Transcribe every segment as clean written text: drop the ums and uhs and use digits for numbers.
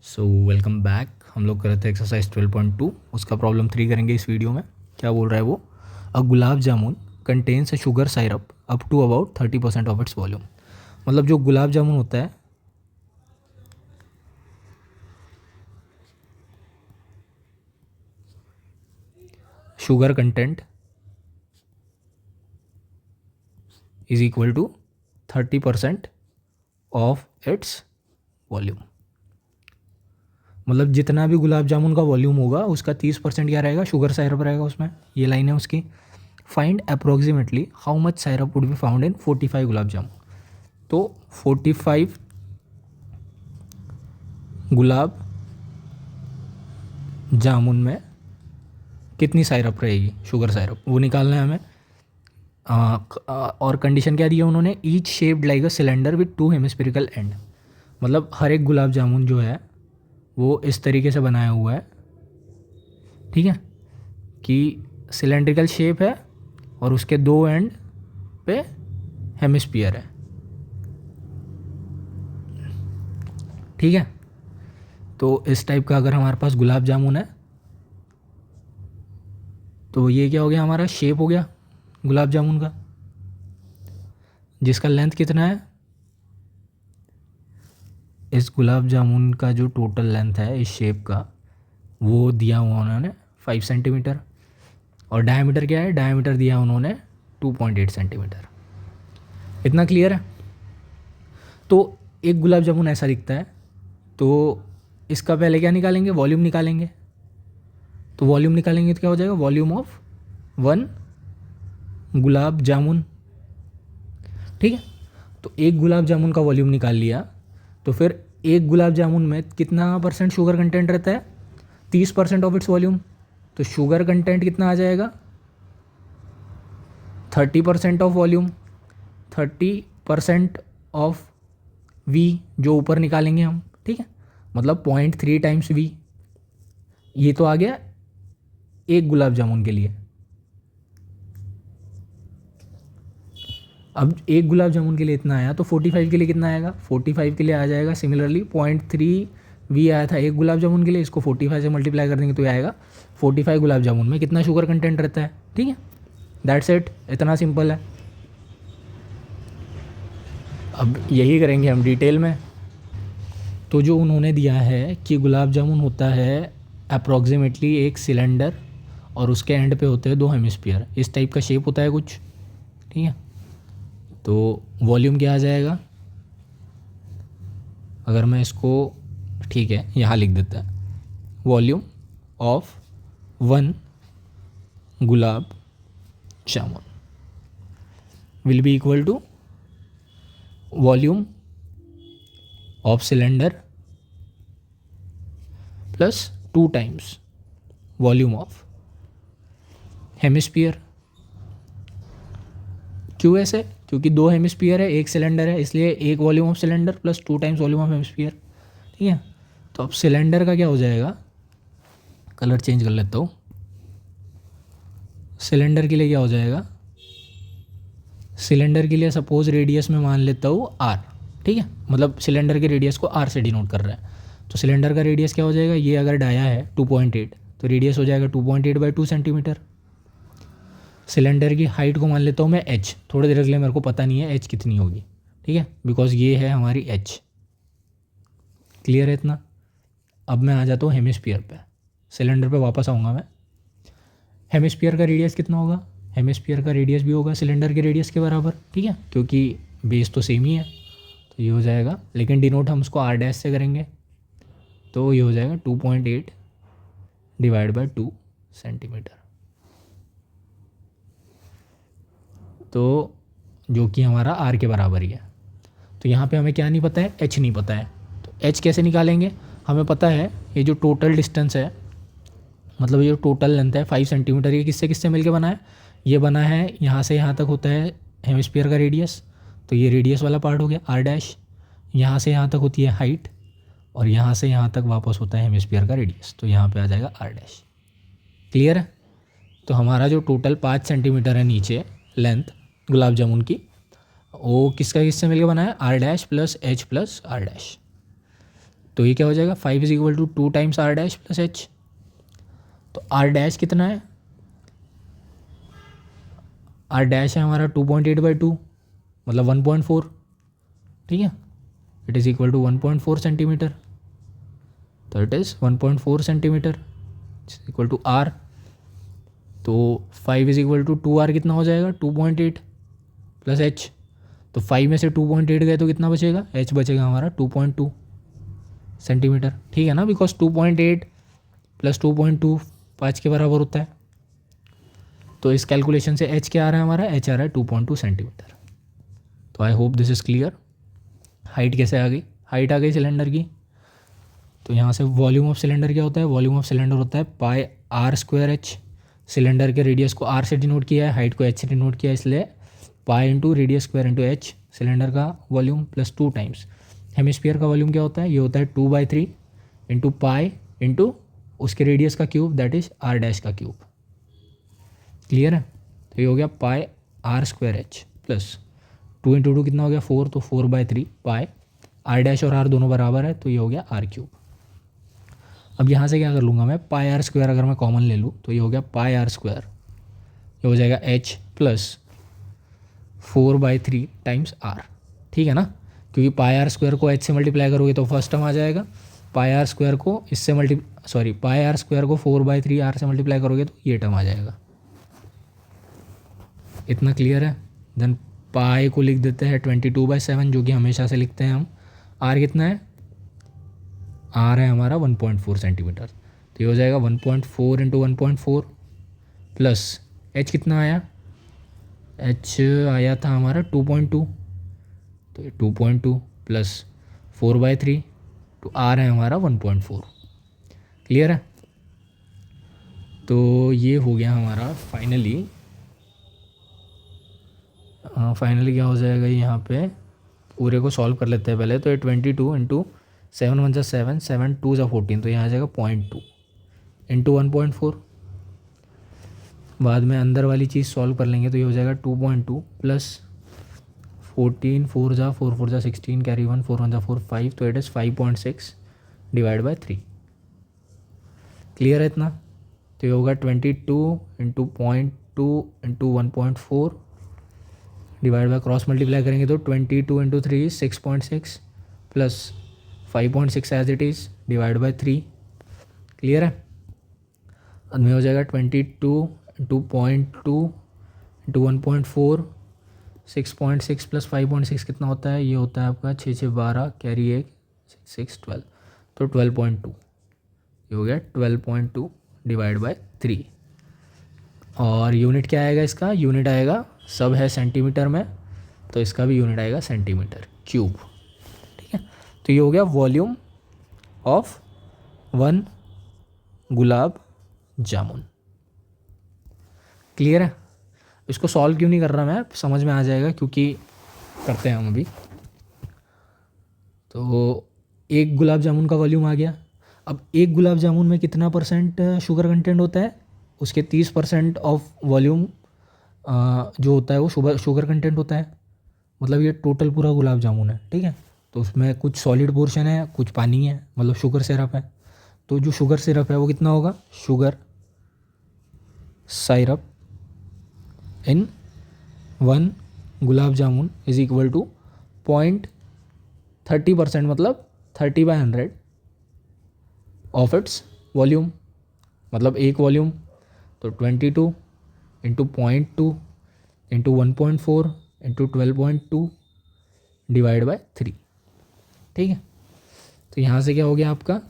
So welcome back. हम लोग कर रहे थे एक्सरसाइज 12.2, उसका प्रॉब्लम 3 करेंगे इस वीडियो में। क्या बोल रहा है वो? A gulab jamun contains a sugar syrup up to about 30% of its volume. मतलब जो गुलाब जामुन होता है, sugar content is equal to 30% of its volume. मतलब जितना भी गुलाब जामुन का वॉल्यूम होगा उसका 30% क्या रहेगा? शुगर साइरप रहेगा उसमें। ये लाइन है उसकी। Find approximately how much syrup would be found in 45 gulab jamun. तो 45 गुलाब जामुन में कितनी साइरप रहेगी? शुगर साइरप, वो निकालना है हमें। और कंडीशन क्या दी है उन्होंने? Each shaped like a cylinder with 2 hemispherical and. मतलब हर एक गुलाब जामुन जो है वो इस तरीके से बनाया हुआ है, ठीक है, कि सिलेंड्रिकल शेप है और उसके 2 एंड पे हेमिस्फीयर है, ठीक है। तो इस टाइप का अगर हमारे पास गुलाब जामुन है तो ये क्या हो गया? हमारा शेप हो गया गुलाब जामुन का, जिसका लेंथ कितना है? इस गुलाब जामुन का जो टोटल लेंथ है इस शेप का वो दिया हुआ उन्होंने 5 सेंटीमीटर। और डायमीटर क्या है? डायमीटर दिया उन्होंने 2.8 सेंटीमीटर। इतना क्लियर है? तो एक गुलाब जामुन ऐसा दिखता है, तो इसका पहले क्या निकालेंगे? वॉल्यूम निकालेंगे। तो वॉल्यूम निकालेंगे तो क्या हो जाएगा? वॉल्यूम ऑफ 1 गुलाब जामुन, ठीक है। तो एक गुलाब जामुन का वॉल्यूम निकाल लिया, तो फिर एक गुलाब जामुन में कितना परसेंट शुगर कंटेंट रहता है? 30% ऑफ इट्स वॉल्यूम। तो शुगर कंटेंट कितना आ जाएगा? 30% ऑफ वॉल्यूम, 30% ऑफ वी जो ऊपर निकालेंगे हम, ठीक है। मतलब 0.3 टाइम्स वी। ये तो आ गया एक गुलाब जामुन के लिए। अब एक गुलाब जामुन के लिए इतना आया, तो 45 के लिए कितना आएगा? 45 के लिए आ जाएगा सिमिलरली 0.3 वी आया था एक गुलाब जामुन के लिए, इसको 45 से मल्टीप्लाई कर देंगे तो ये आएगा 45 गुलाब जामुन में कितना शुगर कंटेंट रहता है, ठीक है। दैट्स इट, इतना सिंपल है। अब यही करेंगे हम डिटेल में। तो जो उन्होंने दिया है कि गुलाब जामुन होता है अप्रॉक्सीमेटली एक सिलेंडर और उसके एंड पे होते हैं 2 हेमिस्फीयर, इस टाइप का शेप होता है कुछ, ठीक है। तो वॉल्यूम क्या आ जाएगा? अगर मैं इसको, ठीक है, यहाँ लिख देता है, volume of 1 gulab jamun will be equal to volume of cylinder plus 2 times volume of hemisphere. क्यों ऐसे? क्योंकि 2 हेमिस्फीयर है, एक सिलेंडर है, इसलिए एक volume of cylinder plus 2 times volume of hemisphere, ठीक है। तो अब सिलेंडर का क्या हो जाएगा? कलर चेंज कर लेता हूँ। सिलेंडर के लिए क्या हो जाएगा? सिलेंडर के लिए सपोज रेडियस में मान लेता हूँ आर, ठीक है। मतलब सिलेंडर के रेडियस को आर से डिनोट कर रहा है। तो सिलेंडर का रेडियस क्या हो जाएगा? ये अगर डाया है 2.8 तो रेडियस हो जाएगा 2.8/2 सेंटीमीटर। सिलेंडर की हाइट को मान लेता हूँ मैं एच, थोड़ी देर के लिए मेरे को पता नहीं है एच कितनी होगी, ठीक है, बिकॉज ये है हमारी एच। क्लियर है इतना? अब मैं आ जाता हूँ हेमिस्फीयर पे, सिलेंडर पे वापस आऊँगा मैं। हेमिस्फीयर का रेडियस कितना होगा? हेमिस्फीयर का रेडियस भी होगा सिलेंडर के रेडियस के बराबर, ठीक है, क्योंकि बेस तो सेम ही है। तो ये हो जाएगा, लेकिन डिनोट हम उसको आर डैश से करेंगे, तो ये हो जाएगा 2.8 डिवाइड बाई 2 सेंटीमीटर। तो जो कि हमारा आर के बराबर ही है। तो यहाँ पे हमें क्या नहीं पता है? एच नहीं पता है। तो एच कैसे निकालेंगे? हमें पता है ये जो टोटल डिस्टेंस है, मतलब ये जो टोटल लेंथ है 5 सेंटीमीटर, ये किससे किससे मिलके बना है? ये बना है यहाँ से यहाँ तक होता है हेमिस्फीयर का रेडियस, तो ये रेडियस वाला पार्ट हो गया आर डैश। यहाँ से यहाँ तक होती है हाइट, और यहाँ से यहाँ तक वापस होता है हेमिस्फीयर का रेडियस, तो यहाँ पे आ जाएगा आर डैश। क्लियर है? तो हमारा जो टोटल 5 सेंटीमीटर है नीचे लेंथ गुलाब जामुन की, वो किसका किससे मिलकर बना है? R dash plus H plus R dash. तो ये क्या हो जाएगा, 5 is equal to 2 times R dash plus H. तो आर डैश कितना है, आर डैश है हमारा 2.8/2 मतलब 1.4, ठीक है। It is equal to 1.4 centimetre. तो it is 1.4 centimetre equal to R. तो 5 इज इक्वल टू 2r कितना हो जाएगा, 2.8 प्लस एच। तो 5 में से 2.8 गए तो कितना बचेगा, एच बचेगा हमारा 2.2 सेंटीमीटर, ठीक है ना, बिकॉज 2.8 प्लस 2.2 5 के बराबर होता है। तो इस कैलकुलेशन से एच क्या आ रहा है हमारा, एच आ रहा है 2.2 सेंटीमीटर। तो I hope this is clear. Height कैसे आ गई, हाइट आ गई सिलेंडर की। तो यहाँ से वॉल्यूम ऑफ सिलेंडर क्या होता है, वॉल्यूम ऑफ सिलेंडर होता है पाई आर स्क्वायर एच। सिलेंडर के रेडियस को आर से डिनोट किया है, हाइट को एच से डिनोट किया है, इसलिए pi into radius square into H cylinder का वॉल्यूम प्लस 2 टाइम्स हेमिस्फीयर का वॉल्यूम क्या होता है, ये होता है 2/3 इंटू पाई इंटू उसके रेडियस का cube that is R dash का क्यूब। क्लियर है। तो ये हो गया pi R square H plus 2 into 2 कितना हो गया 4, तो 4/3 पाई आर डैश और आर दोनों बराबर है, तो ये हो गया आर क्यूब। अब यहाँ से क्या कर लूँगा मैं, पाई आर स्क्वायर अगर मैं कॉमन ले लूँ तो ये हो गया पाई आर स्क्वायर, ये हो जाएगा एच प्लस 4/3 टाइम्स आर, ठीक है ना। क्योंकि पाई आर स्क्वायर को एच से मल्टीप्लाई करोगे तो फर्स्ट टर्म आ जाएगा, पाई आर स्क्वायर को पाई आर स्क्वायर को 4/3 आर से मल्टीप्लाई करोगे तो ये टर्म आ जाएगा। इतना क्लियर है। देन पाई को लिख देते हैं 22/7 जो कि हमेशा से लिखते हैं हम। आर कितना है, आर है हमारा 1.4 सेंटीमीटर, तो ये हो जाएगा 1.4 इंटू 1.4 प्लस एच कितना आया, एच आया था हमारा 2.2, तो ये 2.2 प्लस 4/3 तो आर है हमारा 1.4। क्लियर है। तो ये हो गया हमारा फाइनली क्या हो जाएगा, यहाँ पे पूरे को सॉल्व कर लेते हैं पहले। तो ये 22 इंटू 7 1 जा 7, 7 2 जा 14, तो यहाँ आ जाएगा 0.2 इंटू 1.4। बाद में अंदर वाली चीज़ सॉल्व कर लेंगे तो ये हो जाएगा 2.2 प्लस 14 4 जा 4 4 जा 16 कैरी 1 4 1 जा 4 5, तो it is 5.6 divide by 3। Clear है इतना। तो ये होगा 22 into 0.2 into 1.4 divide by cross multiply करेंगे तो 22 into 3 is 6.6 plus 5.6 as it is divide by 3। Clear है। अब में हो जाएगा 22 इंटू 0.2 इंटू 1.4 6.6 प्लस 5.6 कितना होता है, ये होता है आपका 6 6 12 कैरी 1 6 12, तो 12.2, ये हो गया 12.2 डिवाइड बाई 3। और यूनिट क्या आएगा इसका, यूनिट आएगा, सब है सेंटीमीटर में तो इसका भी यूनिट आएगा सेंटीमीटर क्यूब, ठीक है। तो ये हो गया volume of 1 gulab jamun. Clear है। इसको सॉल्व क्यों नहीं कर रहा मैं, समझ में आ जाएगा क्योंकि करते हैं हम अभी। तो एक गुलाब जामुन का वॉल्यूम आ गया। अब एक गुलाब जामुन में कितना परसेंट शुगर कंटेंट होता है, उसके 30% ऑफ वॉल्यूम जो होता है वो शुगर कंटेंट होता है। मतलब ये टोटल पूरा गुलाब जामुन है, ठीक है। तो उसमें कुछ सॉलिड पोर्शन है, कुछ पानी है, मतलब शुगर सिरप है। तो जो शुगर सिरप है वो कितना होगा, sugar syrup in 1 gulab jamun is equal to 0.30%, मतलब 30/100 ऑफ इट्स वॉल्यूम, मतलब एक वॉल्यूम। तो 22 into 0.2 into 1.4 into 12.2 divide by 3, ठीक है। तो यहाँ से क्या हो गया आपका,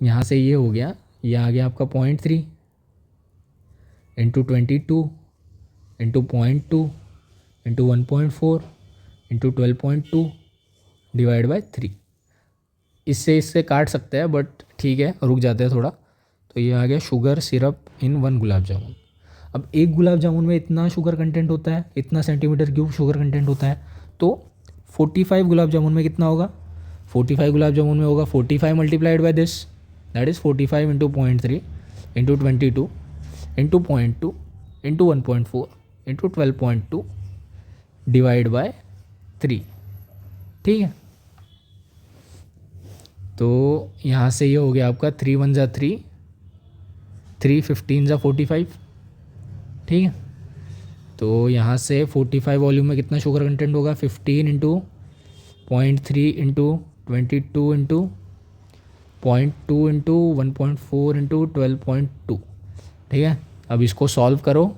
यहाँ से ये हो गया, ये आ गया आपका 0.3 into 22 into 0.2 into 1.4 into 12.2 divide by 3। इससे काट सकते हैं बट ठीक है, रुक जाते हैं थोड़ा। तो ये आ गया शुगर सिरप इन 1 गुलाब जामुन। अब एक गुलाब जामुन में इतना शुगर कंटेंट होता है, इतना सेंटीमीटर क्यूब शुगर कंटेंट होता है। तो 45 गुलाब जामुन में कितना होगा, 45 गुलाब जामुन में होगा 45 multiplied by this, that is 45 into 0.3 into 22 into 0.2 into 1.4 into 12.2 divide by 3, ठीक है। तो यहाँ से ये हो गया आपका 3 1 जा 3, 3 15 जा 45, ठीक है। तो यहाँ से 45 वॉल्यूम में कितना शुगर कंटेंट होगा, 15 into 0.3 into 22 into 0.2 into 1.4 into 12.2, ठीक है। अब इसको सॉल्व करो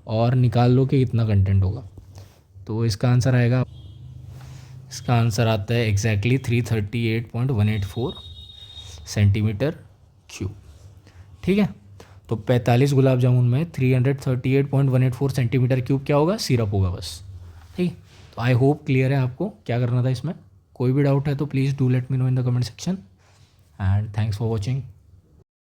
और निकाल लो कि कितना कंटेंट होगा। तो इसका आंसर आएगा, इसका आंसर आता है एग्जैक्टली 338.184 सेंटीमीटर क्यूब, ठीक है। तो 45 गुलाब जामुन में 338.184 सेंटीमीटर क्यूब क्या होगा, सिरप होगा बस, ठीक। तो आई होप क्लियर है आपको क्या करना था इसमें। कोई भी डाउट है तो please do let me know in the comment section and thanks for watching.